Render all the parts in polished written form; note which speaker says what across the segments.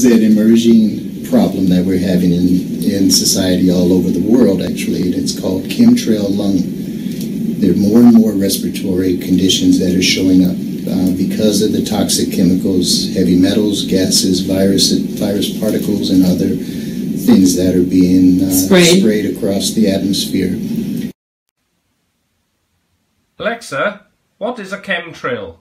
Speaker 1: is an emerging problem that we're having in society all over the world, actually, and it's called chemtrail lung. There are more and more respiratory conditions that are showing up because of the toxic chemicals, heavy metals, gases, virus particles, and other things that are being sprayed across the atmosphere.
Speaker 2: Alexa, what is a chemtrail?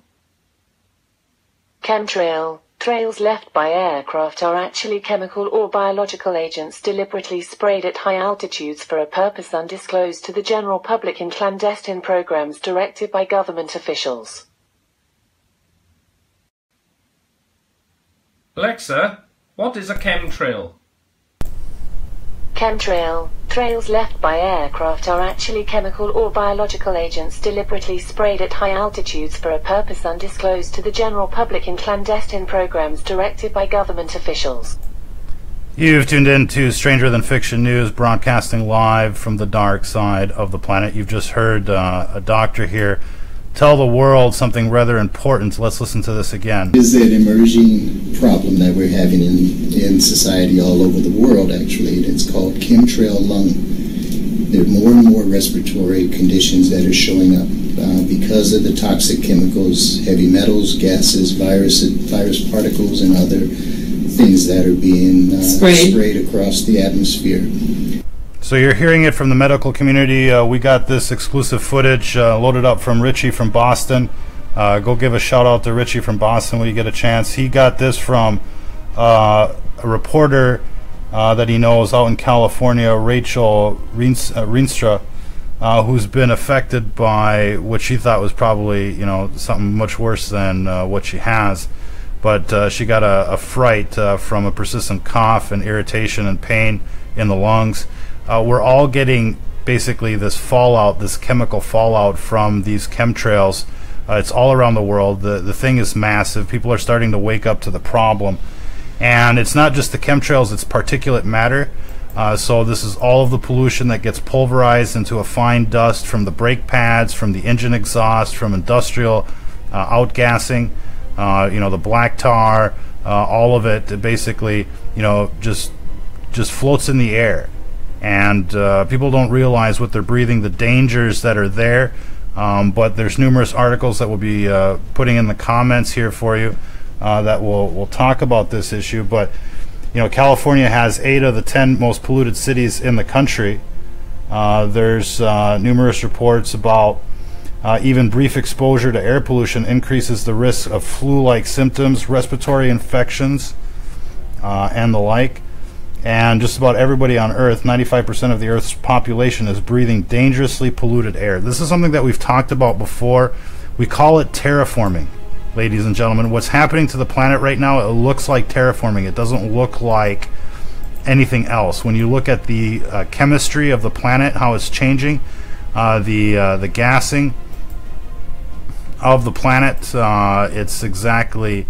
Speaker 3: Chemtrail. Trails left by aircraft are actually chemical or biological agents deliberately sprayed at high altitudes for a purpose undisclosed to the general public in clandestine programs directed by government officials.
Speaker 2: Alexa, what is a chemtrail?
Speaker 3: Chemtrail. Trails left by aircraft are actually chemical or biological agents deliberately sprayed at high altitudes for a purpose undisclosed to the general public in clandestine programs directed by government officials.
Speaker 4: You've tuned in to Stranger Than Fiction News, broadcasting live from the dark side of the planet. You've just heard a doctor here tell the world something rather important. Let's listen to this again.
Speaker 1: It is an emerging problem that we're having in society all over the world, actually, and it's called chemtrail lung. There are more and more respiratory conditions that are showing up because of the toxic chemicals, heavy metals, gases, virus particles, and other things that are being sprayed across the atmosphere.
Speaker 4: So you're hearing it from the medical community. We got this exclusive footage loaded up from Richie from Boston. Go give a shout out to Richie from Boston when you get a chance. He got this from a reporter that he knows out in California, Rachel Rienstra, who's been affected by what she thought was probably, you know, something much worse than what she has. But she got a fright from a persistent cough and irritation and pain in the lungs. We're all getting basically this fallout, this chemical fallout from these chemtrails. It's all around the world. The thing is massive. People are starting to wake up to the problem. And it's not just the chemtrails, it's particulate matter. So this is all of the pollution that gets pulverized into a fine dust from the brake pads, from the engine exhaust, from industrial outgassing, you know, the black tar, all of it basically, you know, just floats in the air. And people don't realize what they're breathing, the dangers that are there. But there's numerous articles that we'll be putting in the comments here for you that will talk about this issue. But you know, California has 8 of the 10 most polluted cities in the country. There's numerous reports about even brief exposure to air pollution increases the risk of flu-like symptoms, respiratory infections, and the like. And just about everybody on Earth, 95% of the Earth's population, is breathing dangerously polluted air. This is something that we've talked about before. We call it terraforming, ladies and gentlemen. What's happening to the planet right now, it looks like terraforming. It doesn't look like anything else. When you look at the chemistry of the planet, how it's changing, the gassing of the planet, it's exactly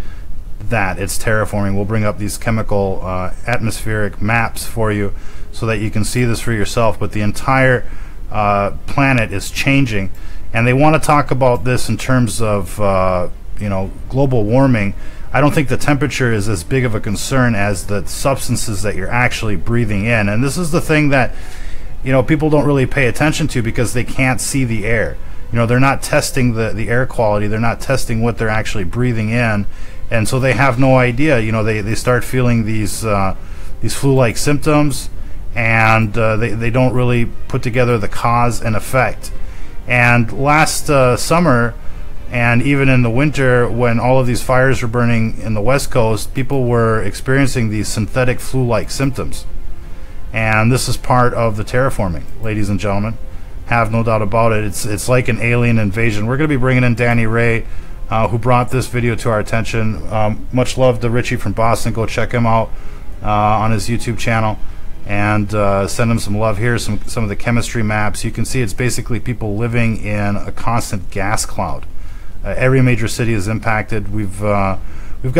Speaker 4: that. It's terraforming. We'll bring up these chemical atmospheric maps for you so that you can see this for yourself. But the entire planet is changing, and they want to talk about this in terms of you know, global warming. I don't think the temperature is as big of a concern as the substances that you're actually breathing in. And this is the thing that, you know, people don't really pay attention to because they can't see the air. You know, they're not testing the air quality. They're not testing what they're actually breathing in. And so they have no idea. You know, they start feeling these flu-like symptoms, and they don't really put together the cause and effect. And last summer, and even in the winter, when all of these fires were burning in the West Coast, people were experiencing these synthetic flu-like symptoms. And this is part of the terraforming, ladies and gentlemen. Have no doubt about it. It's like an alien invasion. We're going to be bringing in Danny Ray, who brought this video to our attention. Much love to Richie from Boston. Go check him out on his YouTube channel and send him some love. Here's some of the chemistry maps. You can see it's basically people living in a constant gas cloud. Every major city is impacted. We've got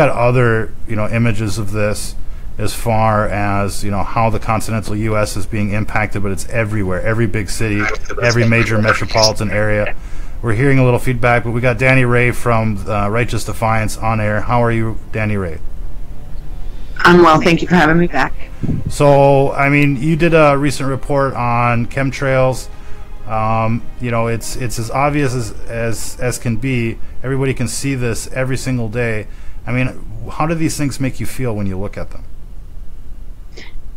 Speaker 4: other, you know, images of this as far as, you know, how the continental U.S. is being impacted, but it's everywhere. Every big city, every major metropolitan area. We're hearing a little feedback, but we got Danny Ray from Righteous Defiance on air. How are you, Danny Ray?
Speaker 5: I'm well. Thank you for having me back.
Speaker 4: So, I mean, you did a recent report on chemtrails. You know, it's as obvious as can be. Everybody can see this every single day. I mean, how do these things make you feel when you look at them?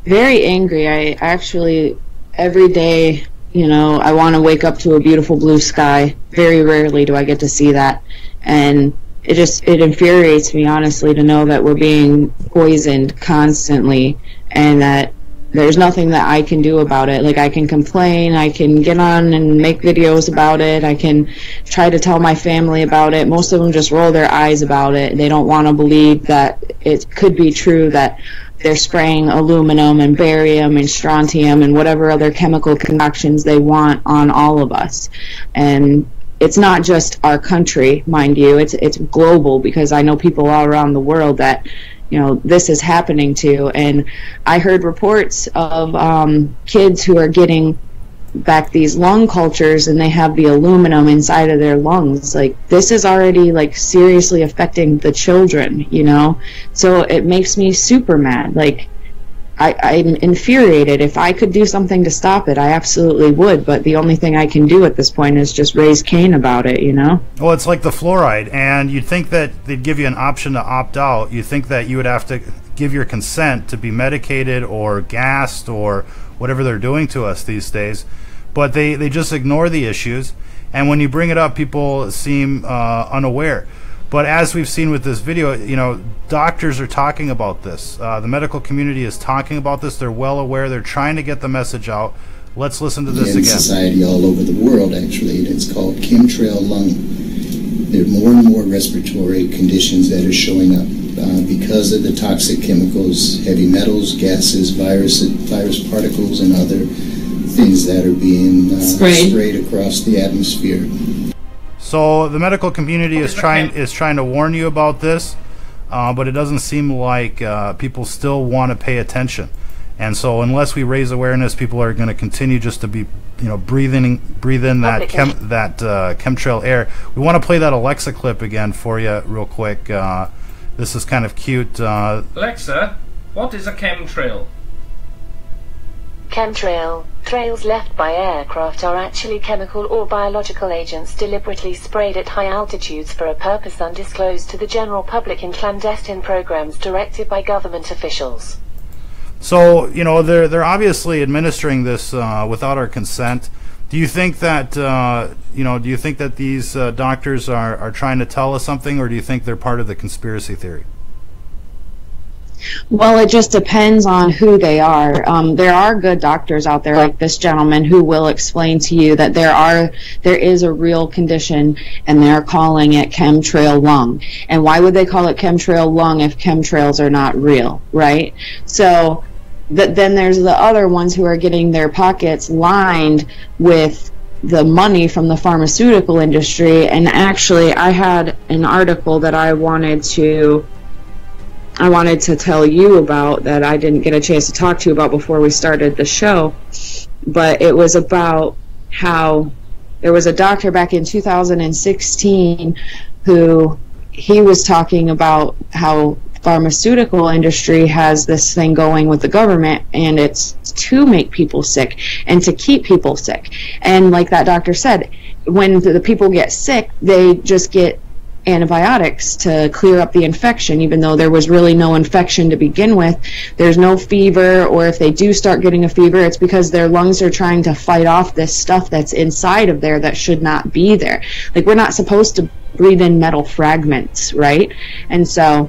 Speaker 5: Very angry. I actually, every day, you know, I want to wake up to a beautiful blue sky. Very rarely do I get to see that. And it infuriates me, honestly, to know that we're being poisoned constantly and that there's nothing that I can do about it. Like, I can complain, I can get on and make videos about it, I can try to tell my family about it. Most of them just roll their eyes about it. They don't want to believe that it could be true that they're spraying aluminum and barium and strontium and whatever other chemical concoctions they want on all of us. And it's not just our country, mind you, it's global, because I know people all around the world that, you know, this is happening to. And I heard reports of kids who are getting back these lung cultures and they have the aluminum inside of their lungs. Like, this is already, like, seriously affecting the children, you know? So it makes me super mad. Like, I'm infuriated. If I could do something to stop it, I absolutely would, but the only thing I can do at this point is just raise Cain about it, you know?
Speaker 4: Well, it's like the fluoride, and you'd think that they'd give you an option to opt out. You'd think that you would have to give your consent to be medicated or gassed or whatever they're doing to us these days, but they just ignore the issues, and when you bring it up, people seem unaware. But as we've seen with this video, you know, doctors are talking about this. The medical community is talking about this. They're well aware. They're trying to get the message out. Let's listen to this
Speaker 1: in
Speaker 4: again.
Speaker 1: Society all over the world, actually. It's called Chemtrail lung. There are more and more respiratory conditions that are showing up because of the toxic chemicals, heavy metals, gases, virus particles, and other things that are being sprayed across the atmosphere.
Speaker 4: So the medical community is trying to warn you about this, but it doesn't seem like people still want to pay attention. And so unless we raise awareness, people are going to continue just to be, you know, breathe in that chemtrail air. We want to play that Alexa clip again for you real quick. This is kind of cute.
Speaker 2: Alexa, what is a chemtrail?
Speaker 3: Chemtrail. Trails left by aircraft are actually chemical or biological agents deliberately sprayed at high altitudes for a purpose undisclosed to the general public in clandestine programs directed by government officials.
Speaker 4: So, you know, they're obviously administering this without our consent. Do you think that do you think that these doctors are trying to tell us something, or do you think they're part of the conspiracy theory?
Speaker 5: Well, it just depends on who they are. There are good doctors out there, like this gentleman, who will explain to you that there is a real condition, and they're calling it chemtrail lung. And why would they call it chemtrail lung if chemtrails are not real, right? So then there's the other ones who are getting their pockets lined with the money from the pharmaceutical industry. And actually, I had an article that I wanted to tell you about that I didn't get a chance to talk to you about before we started the show, but it was about how there was a doctor back in 2016 who he was talking about how pharmaceutical industry has this thing going with the government, and it's to make people sick and to keep people sick. And like that doctor said, when the people get sick, they just get antibiotics to clear up the infection, even though there was really no infection to begin with. There's no fever, or if they do start getting a fever, it's because their lungs are trying to fight off this stuff that's inside of there that should not be there. Like, we're not supposed to breathe in metal fragments, right? And so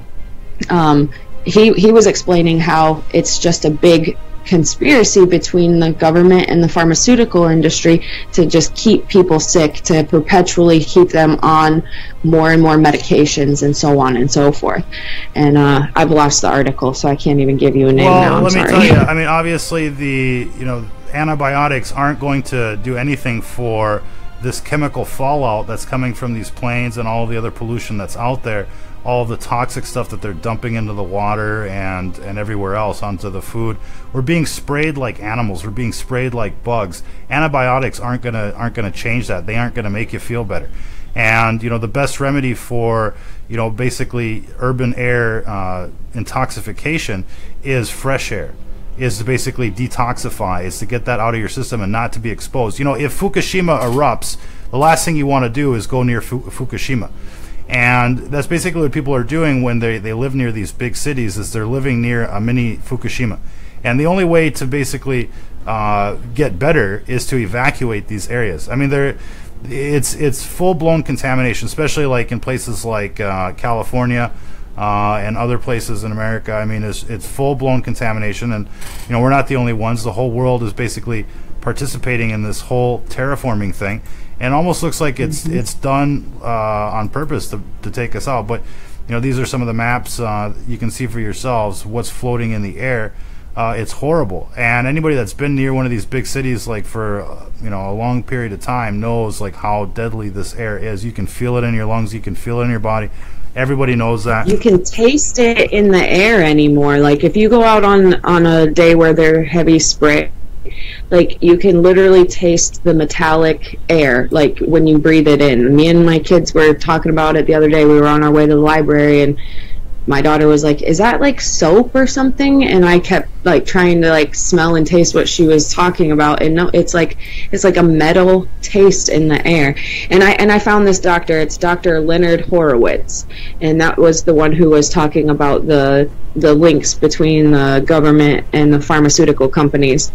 Speaker 5: he was explaining how it's just a big conspiracy between the government and the pharmaceutical industry to just keep people sick, to perpetually keep them on more and more medications and so on and so forth. And I've lost the article, so I can't even give you a name now. I'm
Speaker 4: let me
Speaker 5: sorry.
Speaker 4: tell you, I mean, obviously antibiotics aren't going to do anything for this chemical fallout that's coming from these planes and all the other pollution that's out there, all the toxic stuff that they're dumping into the water and everywhere else onto the food. We're being sprayed like animals. We're being sprayed like bugs. Antibiotics aren't gonna change that. They aren't gonna make you feel better. And the best remedy for basically urban air intoxication is fresh air, is to basically detoxify, is to get that out of your system and not to be exposed. If Fukushima erupts, the last thing you want to do is go near Fukushima. And that's basically what people are doing when they live near these big cities, is they're living near a mini Fukushima. And the only way to basically get better is to evacuate these areas. I mean, it's full-blown contamination, especially like in places like California and other places in America. I mean, it's full-blown contamination, and we're not the only ones. The whole world is basically participating in this whole terraforming thing, and almost looks like it's done on purpose to take us out. But these are some of the maps you can see for yourselves what's floating in the air. It's horrible, and anybody that's been near one of these big cities like for a long period of time knows like how deadly this air is. You can feel it in your lungs, you can feel it in your body. Everybody knows that. You
Speaker 5: can taste it in the air anymore. Like if you go out on a day where they're heavy spray, like you can literally taste the metallic air, like when you breathe it in. Me and my kids were talking about it the other day. We were on our way to the library, and my daughter was like, "Is that like soap or something?" And I kept like trying to like smell and taste what she was talking about, and no, it's like a metal taste in the air. And I found this doctor. It's Dr. Leonard Horowitz, and that was the one who was talking about the links between the government and the pharmaceutical companies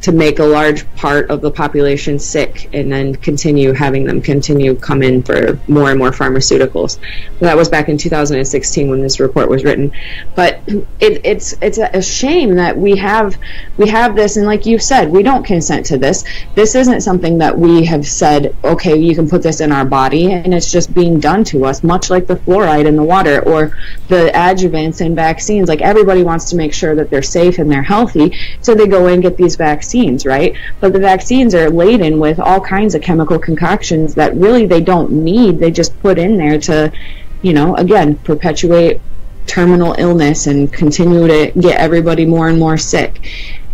Speaker 5: to make a large part of the population sick, and then having them come in for more and more pharmaceuticals. That was back in 2016 when this report was written. But it's a shame that we have this, and like you said, we don't consent to this. This isn't something that we have said, okay, you can put this in our body, and it's just being done to us, much like the fluoride in the water or the adjuvants in vaccines. Like everybody wants to make sure that they're safe and they're healthy, so they go and get these vaccines, right? But the vaccines are laden with all kinds of chemical concoctions that really they don't need. They just put in there to, again, perpetuate terminal illness and continue to get everybody more and more sick.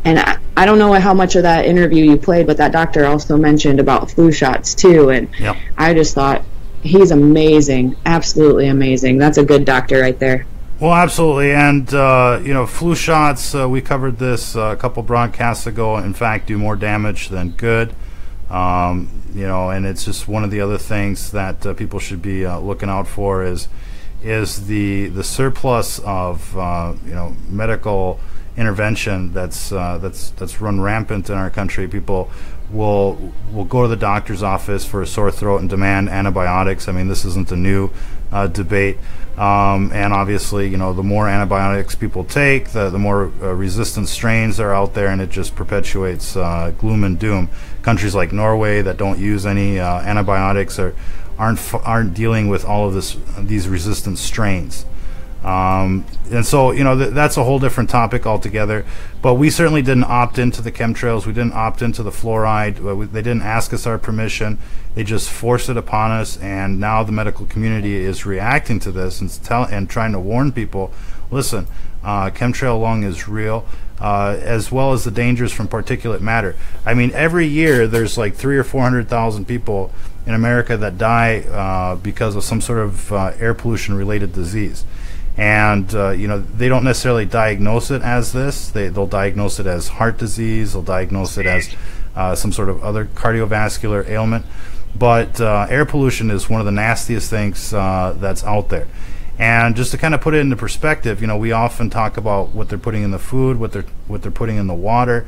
Speaker 5: And I don't know how much of that interview you played, but that doctor also mentioned about flu shots too. And yep. I just thought, he's amazing, absolutely amazing. That's a good doctor right there.
Speaker 4: Well, absolutely, and flu shots. We covered this a couple broadcasts ago. In fact, do more damage than good. And it's just one of the other things that people should be looking out for is the surplus of medical intervention that's run rampant in our country. People will go to the doctor's office for a sore throat and demand antibiotics. I mean, this isn't a new debate. And obviously, the more antibiotics people take, the more resistant strains are out there, and it just perpetuates gloom and doom. Countries like Norway that don't use any antibiotics aren't dealing with all of these resistant strains. And so, that's a whole different topic altogether. But we certainly didn't opt into the chemtrails. We didn't opt into the fluoride. They didn't ask us our permission. They just forced it upon us. And now the medical community is reacting to this and trying to warn people, listen, chemtrail lung is real, as well as the dangers from particulate matter. I mean, every year there's like 300,000 or 400,000 people in America that die because of some sort of air pollution related disease. And they don't necessarily diagnose it as this. They'll diagnose it as heart disease. They'll diagnose it as some sort of other cardiovascular ailment. But air pollution is one of the nastiest things that's out there. And just to kind of put it into perspective, we often talk about what they're putting in the food, what they're putting in the water,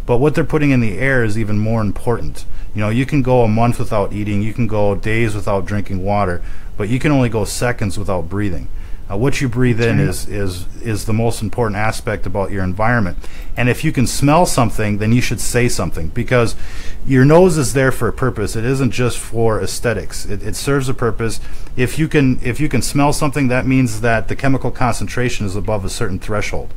Speaker 4: but what they're putting in the air is even more important. You can go a month without eating, you can go days without drinking water, but you can only go seconds without breathing. What you breathe in is the most important aspect about your environment. And if you can smell something, then you should say something, because your nose is there for a purpose. It isn't just for aesthetics. It serves a purpose. If you can smell something, that means that the chemical concentration is above a certain threshold.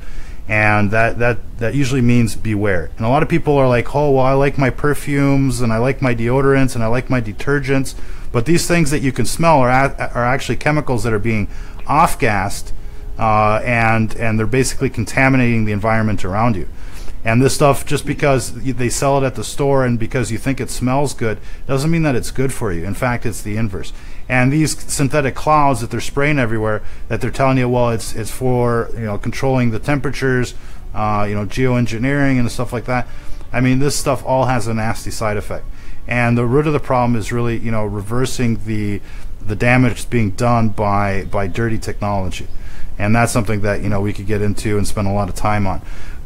Speaker 4: And that usually means beware. And a lot of people are like, oh, well, I like my perfumes, and I like my deodorants, and I like my detergents. But these things that you can smell are actually chemicals that are being off-gassed, and they're basically contaminating the environment around you. And this stuff, just because they sell it at the store and because you think it smells good, doesn't mean that it's good for you. In fact, it's the inverse. And these synthetic clouds that they're spraying everywhere, that they're telling you, well, it's for, you know, controlling the temperatures, you know, geoengineering and stuff like that. I mean, this stuff all has a nasty side effect. And the root of the problem is really, you know, reversing the damage that's being done by dirty technology. And that's something that, you know, we could get into and spend a lot of time on.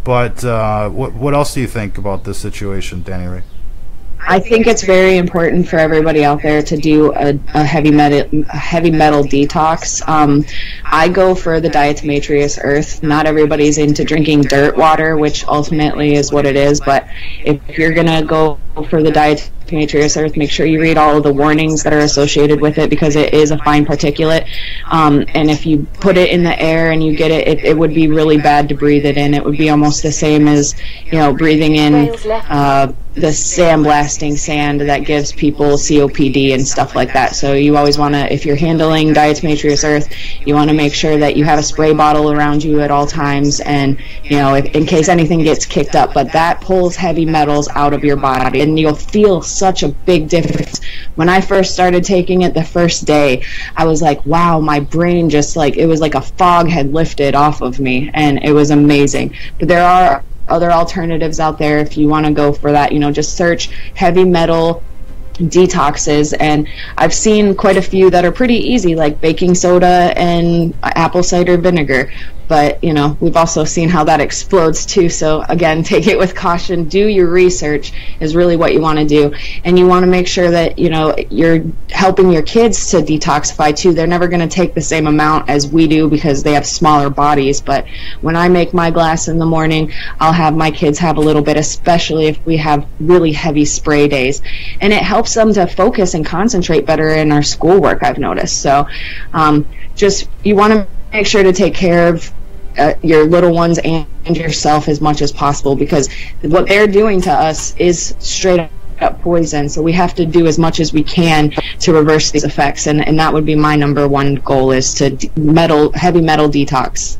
Speaker 4: But what else do you think about this situation, Danny Ray?
Speaker 5: I think it's very important for everybody out there to do a heavy metal detox. I go for the diatomaceous earth. Not everybody's into drinking dirt water, which ultimately is what it is. But if you're gonna go for the diatomaceous earth, make sure you read all of the warnings that are associated with it, because it is a fine particulate. And if you put it in the air and you get it, it would be really bad to breathe it in. It would be almost the same as, you know, breathing in the sandblasting sand that gives people COPD and stuff like that. So you always want to, if you're handling diatomaceous earth, you want to make sure that you have a spray bottle around you at all times, and, you know, in case anything gets kicked up. But that pulls heavy metals out of your body, and you'll feel such a big difference. When I first started taking it the first day, I was like, wow, my brain just, like, it was like a fog had lifted off of me, and it was amazing. But there are other alternatives out there if you want to go for that. You know, just search heavy metal detoxes, and I've seen quite a few that are pretty easy, like baking soda and apple cider vinegar. But, you know, we've also seen how that explodes too. So again, take it with caution. Do your research is really what you want to do. And you want to make sure that, you know, you're helping your kids to detoxify too. They're never going to take the same amount as we do because they have smaller bodies. But when I make my glass in the morning, I'll have my kids have a little bit, especially if we have really heavy spray days. And it helps them to focus and concentrate better in our schoolwork, I've noticed. So just, you want to make sure to take care of your little ones and yourself as much as possible, because what they're doing to us is straight up poison. So we have to do as much as we can to reverse these effects, and that would be my number one goal, is to heavy metal detox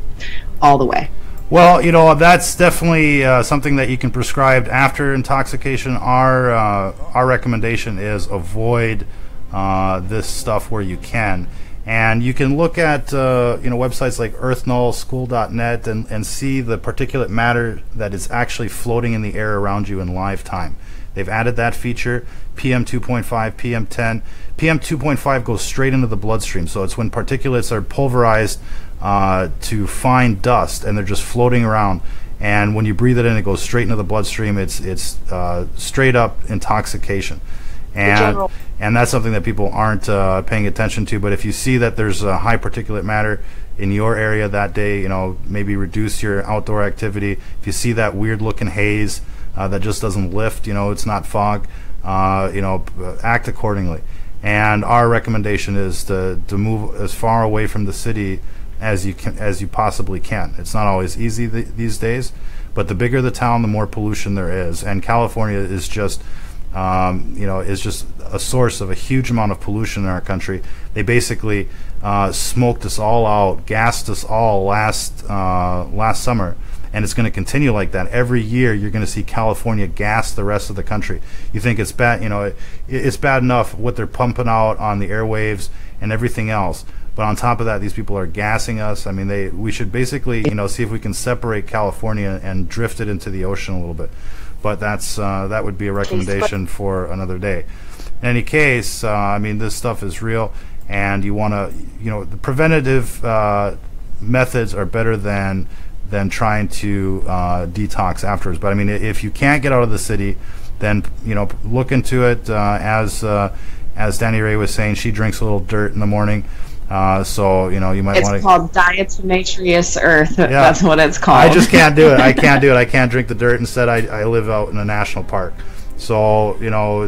Speaker 5: all the way.
Speaker 4: Well, you know, that's definitely something that you can prescribe after intoxication. Our recommendation is avoid this stuff where you can. And you can look at you know, websites like earthnullschool.net and see the particulate matter that is actually floating in the air around you in live time. They've added that feature, PM 2.5, PM 10. PM 2.5 goes straight into the bloodstream, so it's when particulates are pulverized to fine dust and they're just floating around. And when you breathe it in, it goes straight into the bloodstream. It's straight up intoxication. And that's something that people aren't paying attention to. But if you see that there's a high particulate matter in your area that day, you know, maybe reduce your outdoor activity. If you see that weird looking haze that just doesn't lift, you know, it's not fog, you know, act accordingly. And our recommendation is to move as far away from the city as you possibly can. It's not always easy these days, but the bigger the town, the more pollution there is. And California is just you know, is just a source of a huge amount of pollution in our country. They basically smoked us all out, gassed us all last summer, and it's going to continue like that. Every year you're going to see California gas the rest of the country. You think it's bad, you know, it's bad enough what they're pumping out on the airwaves and everything else, but on top of that, these people are gassing us. I mean, we should basically, you know, see if we can separate California and drift it into the ocean a little bit. But that would be a recommendation for another day. In any case, I mean, this stuff is real, and you want to, you know, the preventative methods are better than trying to detox afterwards. But I mean, if you can't get out of the city, then, you know, look into it. As Danny Ray was saying, she drinks a little dirt in the morning. So, you know, you might want to...
Speaker 5: It's called diatomaceous earth. Yeah. That's what it's called.
Speaker 4: I just can't do it. I can't do it. I can't drink the dirt. Instead, I live out in a national park. So, you know,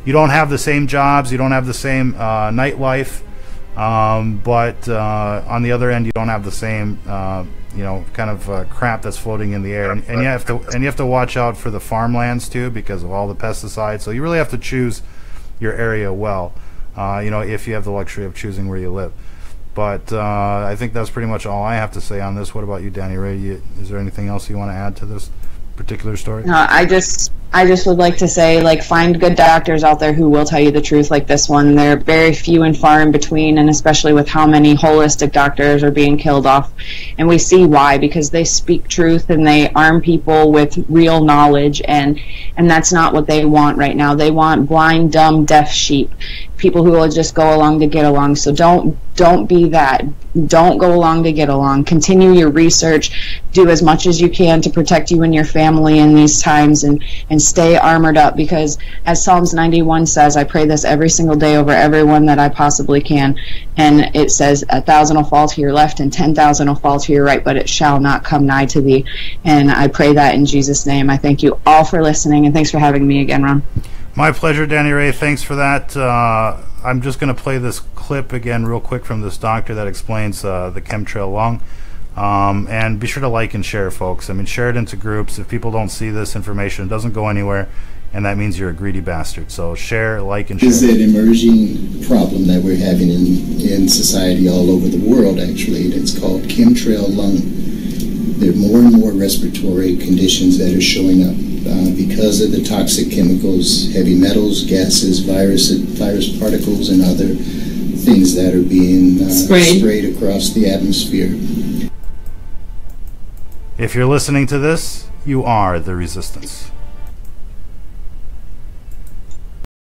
Speaker 4: you don't have the same jobs. You don't have the same nightlife. But on the other end, you don't have the same, you know, kind of crap that's floating in the air. And you have to watch out for the farmlands, too, because of all the pesticides. So you really have to choose your area well. You know, if you have the luxury of choosing where you live. But I think that's pretty much all I have to say on this. What about you, Danny Ray? Is there anything else you want to add to this? particular story?
Speaker 5: I just would like to say, like, find good doctors out there who will tell you the truth like this one. They're very few and far in between, and especially with how many holistic doctors are being killed off. And we see why, because they speak truth and they arm people with real knowledge, and that's not what they want right now. They want blind, dumb, deaf sheep, people who will just go along to get along. So don't be that. Don't go along to get along. Continue your research. Do as much as you can to protect you and your family in these times, and stay armored up, because as Psalms 91 says, I pray this every single day over everyone that I possibly can, and it says 1,000 will fall to your left and 10,000 will fall to your right, but it shall not come nigh to thee. And I pray that in Jesus' name. I thank you all for listening, and thanks for having me again, Ron.
Speaker 4: My pleasure, Danny Ray. Thanks for that. I'm just going to play this clip again real quick from this doctor that explains the chemtrail lung. And be sure to like and share, folks. I mean, share it into groups. If people don't see this information, it doesn't go anywhere, and that means you're a greedy bastard. So share, like, and share.
Speaker 1: This is an emerging problem that we're having in society all over the world, actually. It's called chemtrail lung. There are more and more respiratory conditions that are showing up because of the toxic chemicals, heavy metals, gases, virus particles, and other things that are being sprayed across the atmosphere.
Speaker 4: If you're listening to this, you are the resistance.